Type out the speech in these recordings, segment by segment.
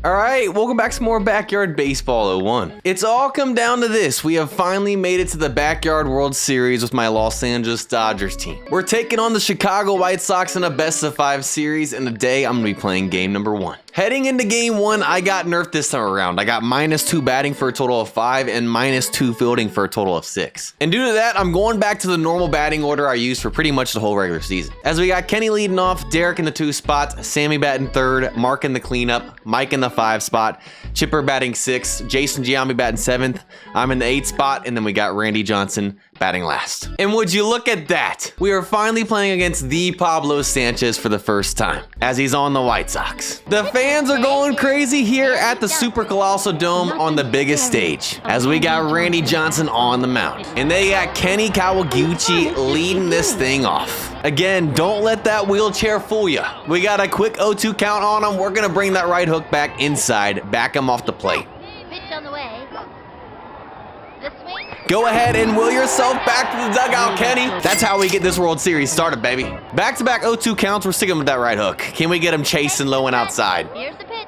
All right, welcome back to more Backyard Baseball 01. It's all come down to this. We have finally made it to the Backyard World Series with my Los Angeles Dodgers team. We're taking on the Chicago White Sox in a best-of-5 series, and today I'm gonna be playing game number 1. Heading into game 1, I got nerfed this time around. I got -2 batting for a total of 5 and -2 fielding for a total of 6. And due to that, I'm going back to the normal batting order I used for pretty much the whole regular season. As we got Kenny leading off, Derek in the 2 spot, Sammy batting 3rd, Mark in the cleanup, Mike in the 5 spot, Chipper batting 6, Jason Giambi batting 7th, I'm in the 8 spot, and then we got Randy Johnson batting last. And would you look at that? We are finally playing against the Pablo Sanchez for the first time, as he's on the White Sox. The fans are going crazy here at the Super Colossal Dome on the biggest stage, as we got Randy Johnson on the mound. And they got Kenny Kawaguchi leading this thing off. Again, don't let that wheelchair fool you. We got a quick 0-2 count on him. We're gonna bring that right hook back inside, back him off the plate. Go ahead and will yourself back to the dugout, Kenny. That's how we get this World Series started, baby. Back-to-back 0-2 counts. We're sticking with that right hook. Can we get him chasing low and outside? Here's the pitch.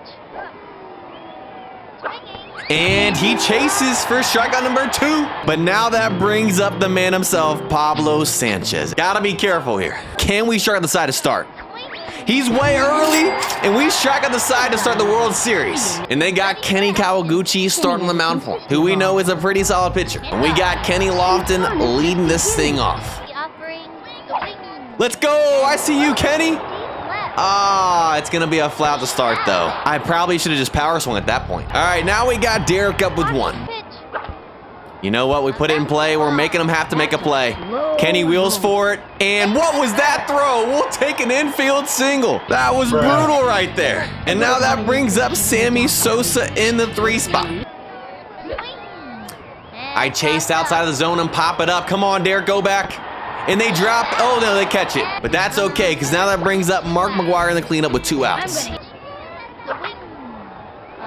And he chases for strikeout number 2. But now that brings up the man himself, Pablo Sanchez. Gotta be careful here. Can we strike on the side to start? He's way early, and we strike on the side to start the World Series. And they got Kenny Kawaguchi starting the mound for him, who we know is a pretty solid pitcher. And we got Kenny Lofton leading this thing off. Let's go! I see you, Kenny! Ah, it's gonna be a flat to start, though. I probably should have just power swung at that point. All right, now we got Derek up with 1. You know what? We put it in play. We're making him have to make a play. Kenny wheels for it. And what was that throw? We'll take an infield single. That was brutal right there. And now that brings up Sammy Sosa in the 3 spot. I chased outside of the zone and pop it up. Come on, Derek, go back. And they drop. Oh, no, they catch it. But that's okay, because now that brings up Mark McGuire in the cleanup with 2 outs.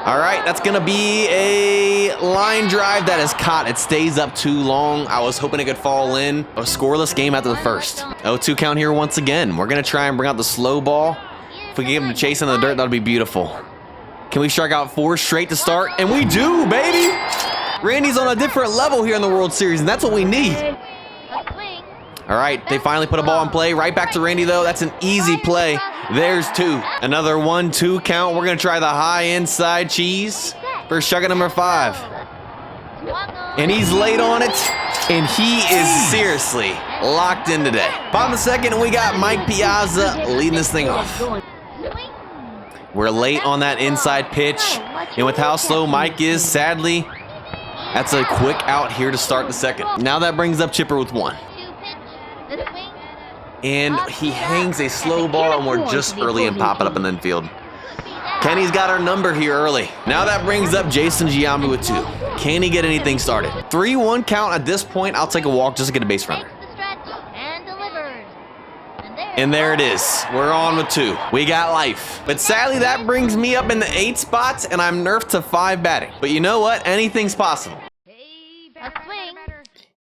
All right, that's gonna be a line drive that is caught. It stays up too long. I was hoping it could fall in. A scoreless game after the first. 0-2 count here once again. We're gonna try and bring out the slow ball. If we can get him to chase in the dirt, that'll be beautiful. Can we strike out 4 straight to start? And we do, baby! Randy's on a different level here in the World Series, and that's what we need. All right, they finally put a ball in play. Right back to Randy, though. That's an easy play. There's 2. Another 1-2 count. We're going to try the high inside cheese for strikeout number 5. And he's late on it, and he is seriously locked in today. Bottom of the second, we got Mike Piazza leading this thing off. We're late on that inside pitch, and with how slow Mike is, sadly, that's a quick out here to start the second. Now that brings up Chipper with 1. And he hangs a slow ball, and we're just early and pop it up in the infield. Kenny's got our number here early. Now that brings up Jason Giambi with 2. Can he get anything started? 3-1 count at this point. I'll take a walk just to get a base runner. And there it is. We're on with 2. We got life. But sadly, that brings me up in the 8 spots, and I'm nerfed to 5 batting. But you know what? Anything's possible.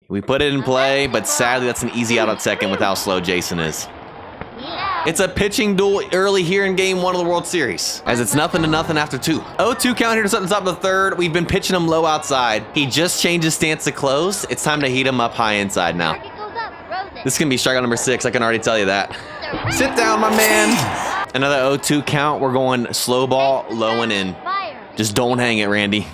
We put it in play, but sadly, that's an easy out at second with how slow Jason is. It's a pitching duel early here in game 1 of the World Series, as it's 0-0 after 2. 0-2 count here to start the top of the 3rd. We've been pitching him low outside. He just changed his stance to close. It's time to heat him up high inside now. This is going to be strikeout number 6. I can already tell you that. Sit down, my man. Another 0-2 count. We're going slow ball, low and in. Just don't hang it, Randy.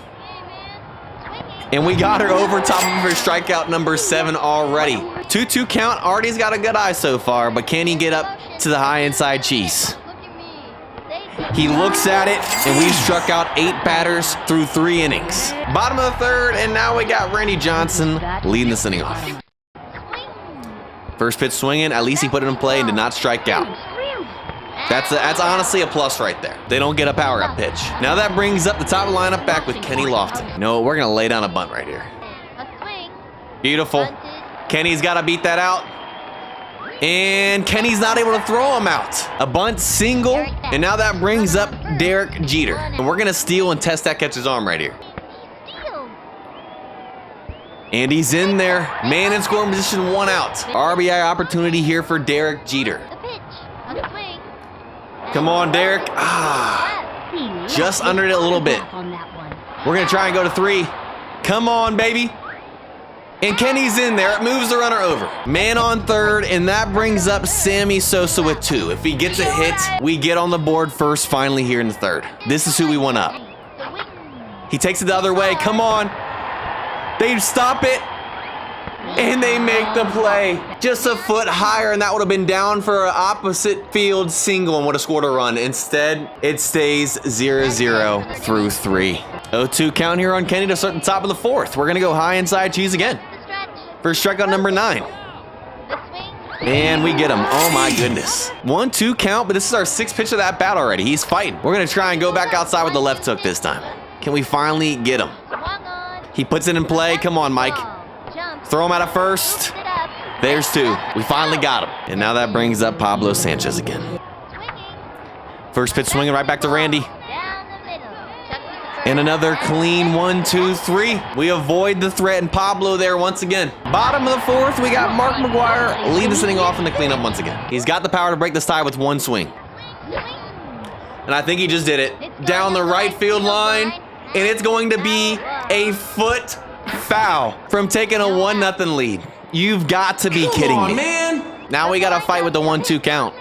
And we got her over top of her strikeout number 7 already. 2-2 count. Artie's got a good eye so far, but can he get up to the high inside cheese? He looks at it, and we've struck out 8 batters through 3 innings. Bottom of the 3rd, and now we got Randy Johnson leading this inning off. First pitch swinging. At least he put it in play and did not strike out. That's honestly a plus right there. They don't get a power-up pitch. Now that brings up the top of the lineup back with Kenny Lofton. No, we're going to lay down a bunt right here. Beautiful. Kenny's got to beat that out. And Kenny's not able to throw him out. A bunt single. And now that brings up Derek Jeter. And we're going to steal and test that catcher's arm right here. And he's in there. Man in scoring position, 1 out. RBI opportunity here for Derek Jeter. Come on, Derek. just under it a little bit. We're going to try and go to 3. Come on, baby. And Kenny's in there. It moves the runner over. Man on third, and that brings up Sammy Sosa with 2. If he gets a hit, we get on the board first finally here in the third. This is who we want up. He takes it the other way. Come on. They stop it. And they make the play. Just a foot higher, and that would have been down for an opposite field single and would have scored a run. Instead, it stays 0-0 through 3. 0-2 count here on Kenny to start the top of the 4th. We're going to go high inside cheese again. First strikeout number 9. And we get him. Oh my goodness. 1-2 count, but this is our 6th pitch of that bat already. He's fighting. We're going to try and go back outside with the left hook this time. Can we finally get him? He puts it in play. Come on, Mike. Throw him out of first. There's 2. We finally got him. And now that brings up Pablo Sanchez again. First pitch swinging right back to Randy. And another clean 1-2-3. We avoid the threat, and Pablo there once again. Bottom of the 4th, we got Mark McGuire lead this inning off in the cleanup once again. He's got the power to break this tie with 1 swing. And I think he just did it. Down the right field line, and it's going to be a foot foul from taking a 1-0 lead. You've got to be kidding me. Man. Now we got to fight with the 1-2 count.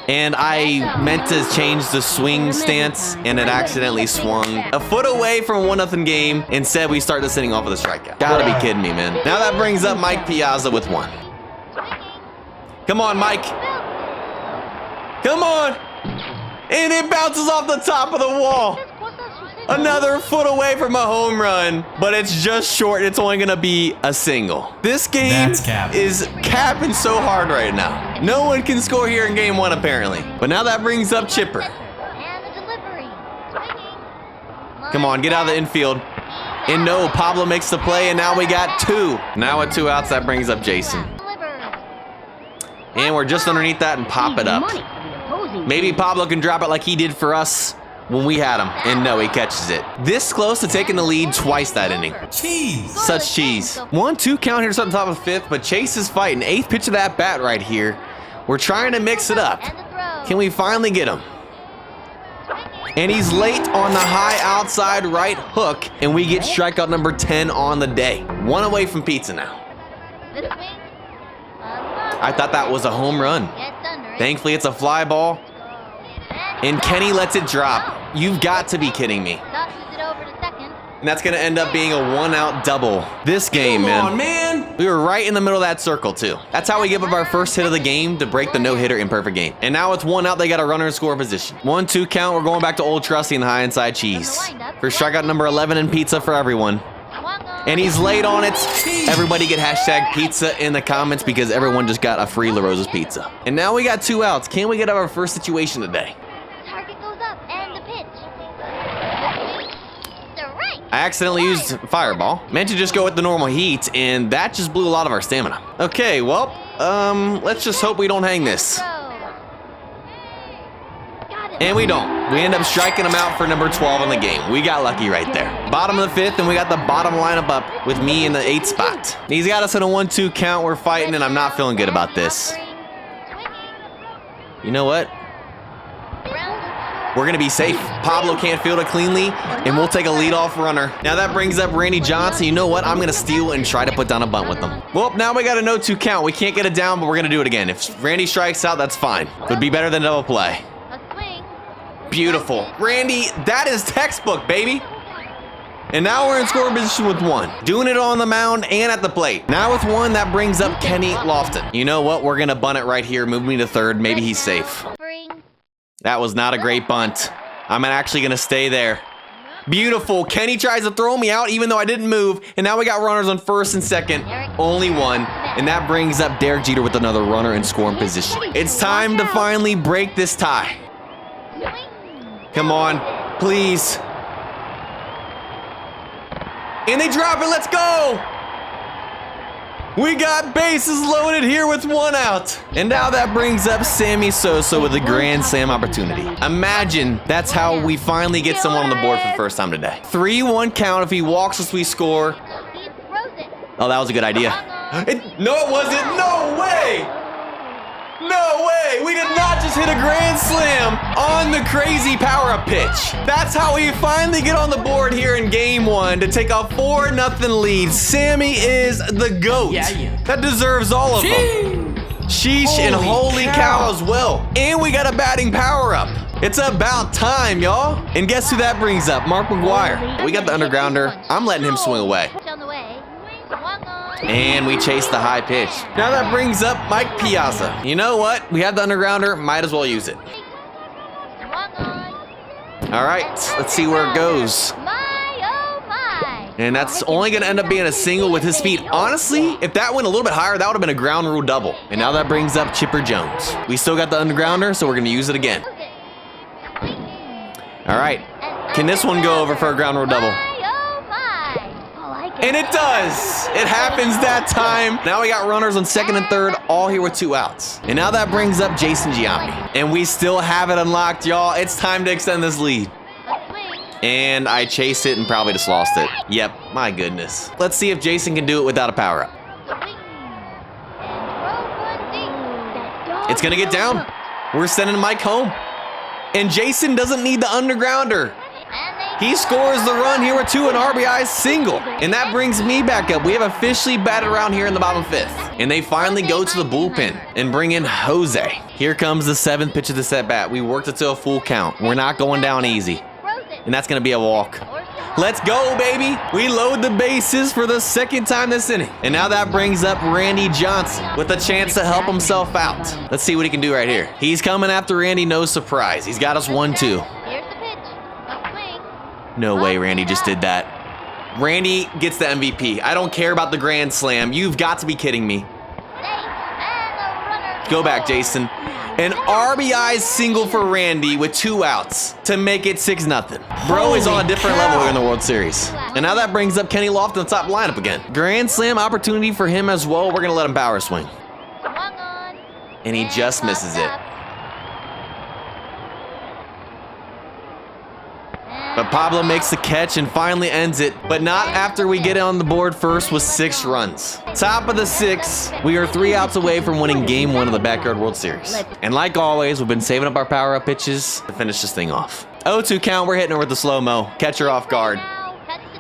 And I meant to change the swing stance, and it accidentally swung a foot away from a 1-0 game. Instead, we start this inning off with a strikeout. Gotta be kidding me, man. Now that brings up Mike Piazza with 1. Come on, Mike. Come on. And it bounces off the top of the wall. Another foot away from a home run, but it's just short. It's only going to be a single. This game is capping so hard right now. No one can score here in game 1, apparently. But now that brings up Chipper. Come on, get out of the infield. And no, Pablo makes the play, and now we got 2. Now with 2 outs, that brings up Jason. And we're just underneath that and pop it up. Maybe Pablo can drop it like he did for us when we had him, and no, he catches it. This close to taking the lead twice that inning. Cheese. Such cheese. 1-2 count here to start the top of the 5th, but Chase is fighting. 8th pitch of that bat right here. We're trying to mix it up. Can we finally get him? And he's late on the high outside right hook, and we get strikeout number 10 on the day. 1 away from pizza now. I thought that was a home run. Thankfully, it's a fly ball. And Kenny lets it drop. You've got to be kidding me. And that's going to end up being a 1-out double. This game, man. We were right in the middle of that circle, too. That's how we give up our first hit of the game to break the no-hitter in perfect game. And now it's 1 out. They got a runner in score position. 1-2 count. We're going back to Old Trusty and the high inside cheese. For strikeout number 11 and pizza for everyone. And he's late on it. Everybody get hashtag pizza in the comments because everyone just got a free La Rosa's pizza. And now we got 2 outs. Can we get our first situation today? I accidentally used Fireball. Meant to just go with the normal heat, and that just blew a lot of our stamina. Okay, well, let's just hope we don't hang this. And we don't. We end up striking him out for number 12 in the game. We got lucky right there. Bottom of the 5th, and we got the bottom lineup up with me in the 8th spot. He's got us in a 1-2 count. We're fighting, and I'm not feeling good about this. You know what? We're going to be safe. Pablo can't field it cleanly, and we'll take a leadoff runner. Now that brings up Randy Johnson. You know what? I'm going to steal and try to put down a bunt with them. Well, now we got a 0-2 count. We can't get it down, but we're going to do it again. If Randy strikes out, that's fine. Would be better than double play. Beautiful. Randy, that is textbook, baby. And now we're in scoring position with 1. Doing it on the mound and at the plate. Now with 1, that brings up Kenny Lofton. You know what? We're going to bunt it right here. Move me to 3rd. Maybe he's safe. That was not a great bunt. I'm actually going to stay there. Beautiful. Kenny tries to throw me out even though I didn't move. And now we got runners on 1st and 2nd. Only 1. And that brings up Derek Jeter with another runner in scoring position. It's time to finally break this tie. Come on. Please. And they drop it. Let's go. We got bases loaded here with 1 out. And now that brings up Sammy Sosa with a grand slam opportunity. Imagine that's how we finally get someone on the board for the first time today. 3-1 count. If he walks us, we score. Oh, that was a good idea. No, it wasn't. No way. No way! We did not just hit a grand slam on the crazy power-up pitch. That's how we finally get on the board here in game 1 to take a 4-0 lead. Sammy is the GOAT. Yeah. That deserves all of them. Sheesh and holy cow as well. And we got a batting power-up. It's about time, y'all. And guess who that brings up? Mark McGuire. We got the undergrounder. I'm letting him swing away. And we chase the high pitch. Now that brings up Mike Piazza. You know what? We have the undergrounder. Might as well use it. All right, let's see where it goes. And that's only going to end up being a single with his speed. Honestly, if that went a little bit higher, that would have been a ground rule double. And now that brings up Chipper Jones. We still got the undergrounder, so we're going to use it again. All right, can this one go over for a ground rule double? And it does. It happens that time. Now we got runners on second and third, all here with 2 outs. And now that brings up Jason Giambi. And we still have it unlocked, y'all. It's time to extend this lead. And I chased it and probably just lost it. Yep, my goodness. Let's see if Jason can do it without a power-up. It's gonna get down. We're sending Mike home. And Jason doesn't need the undergrounder. He scores the run here with 2 and RBI single. And that brings me back up. We have officially batted around here in the bottom 5th. And they finally go to the bullpen and bring in Jose. Here comes the 7th pitch of this at bat. We worked it to a full count. We're not going down easy. And that's gonna be a walk. Let's go, baby. We load the bases for the 2nd time this inning. And now that brings up Randy Johnson with a chance to help himself out. Let's see what he can do right here. He's coming after Randy, no surprise. He's got us 1-2. No way Randy just did that. Randy gets the MVP. I don't care about the grand slam. You've got to be kidding me. Go back, Jason. An RBI single for Randy with 2 outs to make it 6-0. Bro is on a different level here in the World Series. And now that brings up Kenny Lofton in the top lineup again. Grand slam opportunity for him as well. We're going to let him power swing. And he just misses it. But Pablo makes the catch and finally ends it, but not after we get on the board first with 6 runs. Top of the 6, we are 3 outs away from winning game 1 of the Backyard World Series. And like always, we've been saving up our power-up pitches to finish this thing off. 0-2 count, we're hitting her with the slow-mo. Catcher off guard.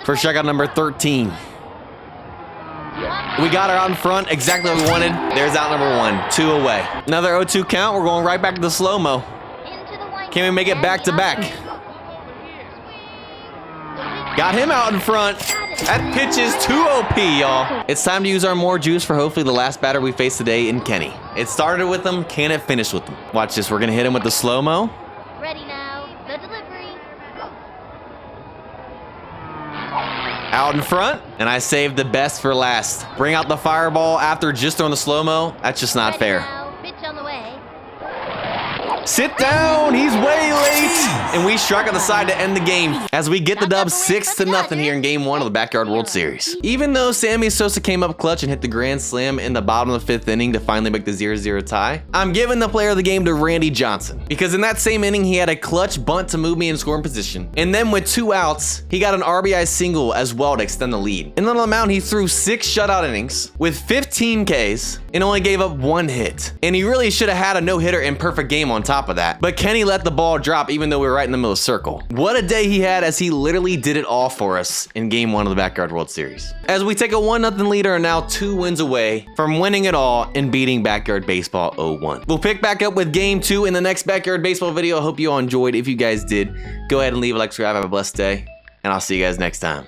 For strikeout number 13. We got her out in front, exactly what we wanted. There's out number 1, 2 away. Another 0-2 count, we're going right back to the slow-mo. Can we make it back-to-back? Got him out in front. That pitch is too OP, y'all. It's time to use our more juice for hopefully the last batter we face today in Kenny. It started with him, can it finish with him? Watch this, we're gonna hit him with the slow-mo. Ready now, the delivery. Out in front, and I saved the best for last. Bring out the fireball after just throwing the slow-mo. That's just not fair. Now, pitch on the way. Sit down, he's way late. And we strike on the side to end the game as we get the dub 6-0 here in game 1 of the Backyard World Series. Even though Sammy Sosa came up clutch and hit the grand slam in the bottom of the 5th inning to finally make the 0-0 tie, I'm giving the player of the game to Randy Johnson, because in that same inning he had a clutch bunt to move me in scoring position, and then with 2 outs he got an RBI single as well to extend the lead. And on the mound he threw 6 shutout innings with 15 Ks and only gave up 1 hit, and he really should have had a no-hitter and perfect game on top of that, but Kenny let the ball drop even though we were right in the middle of the circle. What a day he had, as he literally did it all for us in game 1 of the Backyard World Series. As we take a 1-0 lead, are now 2 wins away from winning it all and beating Backyard Baseball 0-1. We'll pick back up with game 2 in the next Backyard Baseball video. I hope you all enjoyed. If you guys did, go ahead and leave a like, subscribe, have a blessed day, and I'll see you guys next time.